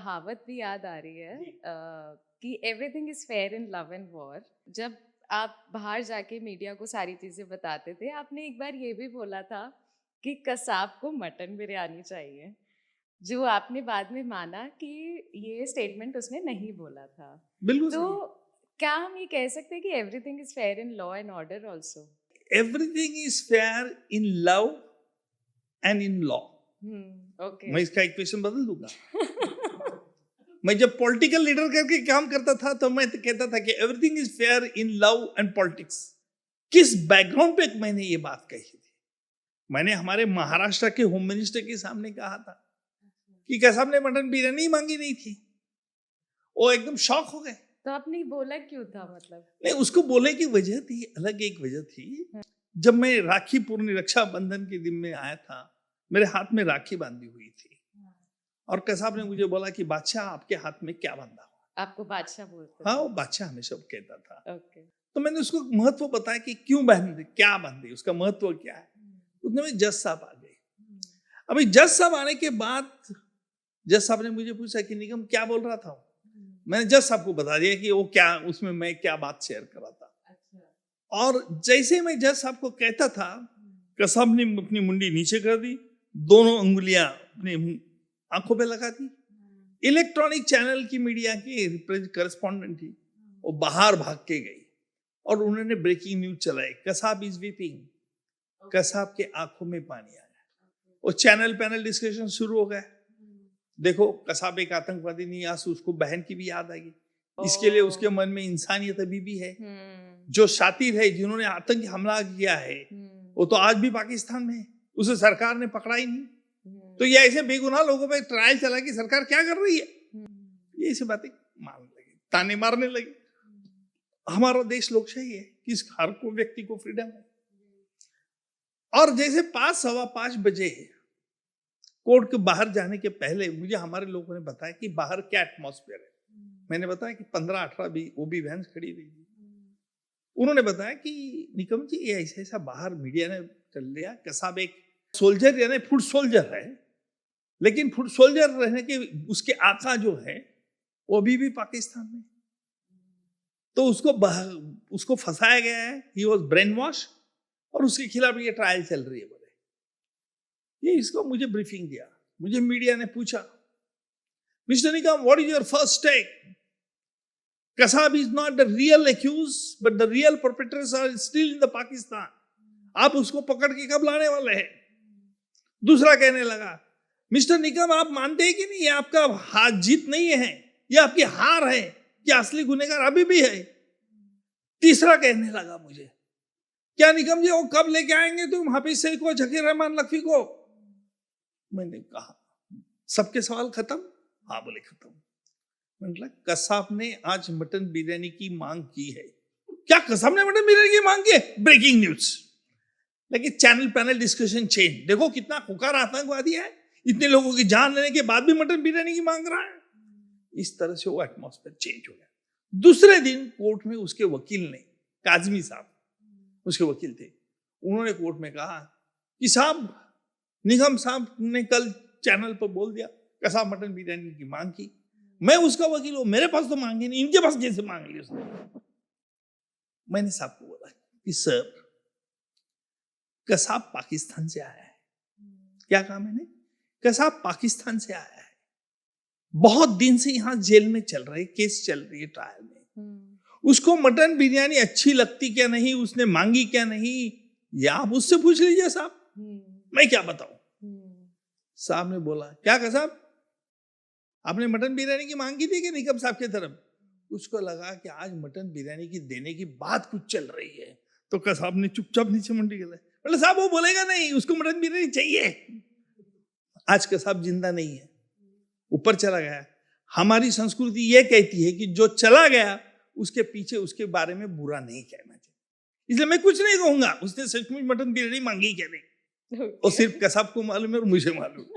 कहावत भी याद आ रही है कि everything is fair in love and war. जब आप बाहर जाके मीडिया को सारी चीजें बताते थे, आपने एक बार ये भी बोला था कि कसाब को मटन बिरयानी चाहिए, जो आपने बाद में माना कि ये स्टेटमेंट उसने नहीं बोला था। बिल्कुल तो सही। क्या हम ये कह सकते हैं कि everything is fair in law and order also? Everything is fair in love and in law. Okay. मैं इसका इक्वेशन बदल दूंगा। मैं जब पॉलिटिकल लीडर करके काम करता था तो मैं तो कहता था कि everything is fair in love and politics. किस बैकग्राउंड पे मैंने ये बात कही थी? मैंने हमारे महाराष्ट्र के होम मिनिस्टर के सामने कहा था कि कसाब ने मटन बिरयानी मांगी नहीं थी। वो एकदम शॉक हो गए। तो आपने बोला क्यों था? मतलब नहीं, उसको बोले की वजह थी, अलग एक वजह थी। जब मैं राखी पूर्णी रक्षाबंधन के दिन में आया था, मेरे हाथ में राखी बांधी हुई थी और कसाब ने मुझे बोला कि बादशाह आपके हाथ में क्या बांधा हुआ? आपको बादशाह बोलते हाँ, थे? वो बादशाह हमेशा कहता था। ओके। तो मैंने उसको महत्व बताया कि क्यों बांधे, क्या बांधे, उसका महत्व क्या है। उतने में जज साहब आ गए। अभी जज साहब आने के बाद जज साहब ने मुझे पूछा कि निगम क्या बोल रहा था। मैंने जज साहब को बता दिया कि वो क्या, उसमें मैं क्या बात शेयर कर रहा था। और जैसे मैं जज साहब को कहता था, कसाब ने अपनी मुंडी नीचे कर दी, दोनों उंगलियां अपनी आंखों पे लगा दी। इलेक्ट्रॉनिक चैनल की मीडिया की करस्पॉन्डेंट थी, वो बाहर भाग के गई और उन्होंने ब्रेकिंग न्यूज चलाई, कसाब इज वीपिंग। कसाब के आंखों में पानी आया। वो चैनल पैनल डिस्कशन शुरू हो गया। देखो, कसाब एक आतंकवादी नहीं, आज उसको बहन की भी याद आएगी। इसके लिए उसके मन में इंसानियत अभी भी है। जो शातिर है, जिन्होंने आतंकी हमला किया है, वो तो आज भी पाकिस्तान में है, उसे सरकार ने पकड़ा ही नहीं। तो ये ऐसे बेगुनाह लोगों पे ट्रायल चला कि सरकार क्या कर रही है, ये ऐसी बातें मारने लगे, ताने मारने लगे। हमारा देश लोकशाही है कि हर को व्यक्ति को फ्रीडम है। और जैसे 5:15 बजे कोर्ट के बाहर जाने के पहले मुझे हमारे लोगों ने बताया कि बाहर क्या एटमॉस्फेयर है। मैंने बताया कि 15-18 भी वो भी वैन खड़ी हुई थी। उन्होंने बताया कि निकम जी, ये ऐसा ऐसा बाहर मीडिया ने चल लिया। कसाब एक सोल्जर यानी फुट सोल्जर है, लेकिन फुट सोल्जर रहने के उसके आका जो है वो अभी भी पाकिस्तान में, तो उसको फंसाया गया है। ही वाज ब्रेन वॉश और उसके खिलाफ ये ट्रायल चल रही है। बोले ये, इसको मुझे ब्रीफिंग दिया। मुझे मीडिया ने पूछा, mister Nikam, what is your first take? Kasab is not the real accused, but the real perpetrators are still in the Pakistan. आप उसको पकड़ के कब लाने वाले हैं? दूसरा कहने लगा, मिस्टर निकम, आप मानते हैं कि नहीं ये आपका हार जीत नहीं है, ये आपकी हार है, कि असली गुनहगार अभी भी है। तीसरा कहने लगा मुझे, क्या निकम जी वो कब लेके आएंगे तुम हाफिज सईद को, झकीर रहमान लखवी को? मैंने कहा सबके सवाल खत्म? हाँ बोले खत्म। मतलब कसाब ने आज मटन बिरयानी की मांग की है। क्या कसाब ने मटन बिरयानी की मांग की है? Breaking news. लेकिन चैनल पैनल डिस्कशन चेंज। देखो कितना खुकार आतंकवादी है, इतने लोगों की जान लेने के बाद भी मटन बिरयानी की मांग रहा है। इस तरह से वो एटमॉस्फेयर चेंज हो गया। दूसरे दिन कोर्ट में उसके वकील ने, काजमी साहब उसके वकील थे, उन्होंने कोर्ट में कहा कि साहब, निगम साहब ने कल चैनल पर बोल दिया कसाब मटन बिरयानी की मांग की। मैं उसका वकील हूं, मेरे पास तो मांगे नहीं, इनके पास कैसे मांग ली उसने? मैंने साहब को बोला कि सर, कसाब पाकिस्तान से आया है। क्या कहा मैंने? कसाब पाकिस्तान से आया है, बहुत दिन से यहां जेल में चल रहे, केस चल रही है ट्रायल में। उसको मटन बिरयानी अच्छी लगती क्या नहीं, उसने मांगी क्या नहीं, या आप उससे पूछ लीजिए साहब, मैं क्या बताऊं। साहब ने बोला, क्या कसाब, आपने मटन बिरयानी की मांग की थी कि निकम साहब की तरफ? उसको लगा कि आज मटन बिरयानी की देने की बात कुछ चल रही है, तो कसाब ने चुपचाप नीचे मुंडी गए। बोले साहब वो बोलेगा नहीं, उसको मटन बिरयानी चाहिए। आज कसाब जिंदा नहीं है, ऊपर चला गया। हमारी संस्कृति ये कहती है कि जो चला गया उसके पीछे उसके बारे में बुरा नहीं कहना चाहिए। इसलिए मैं कुछ नहीं कहूंगा उसने सचमुच मटन बिरयानी मांगी क्या नहीं, और सिर्फ कसाब को मालूम है और मुझे मालूम।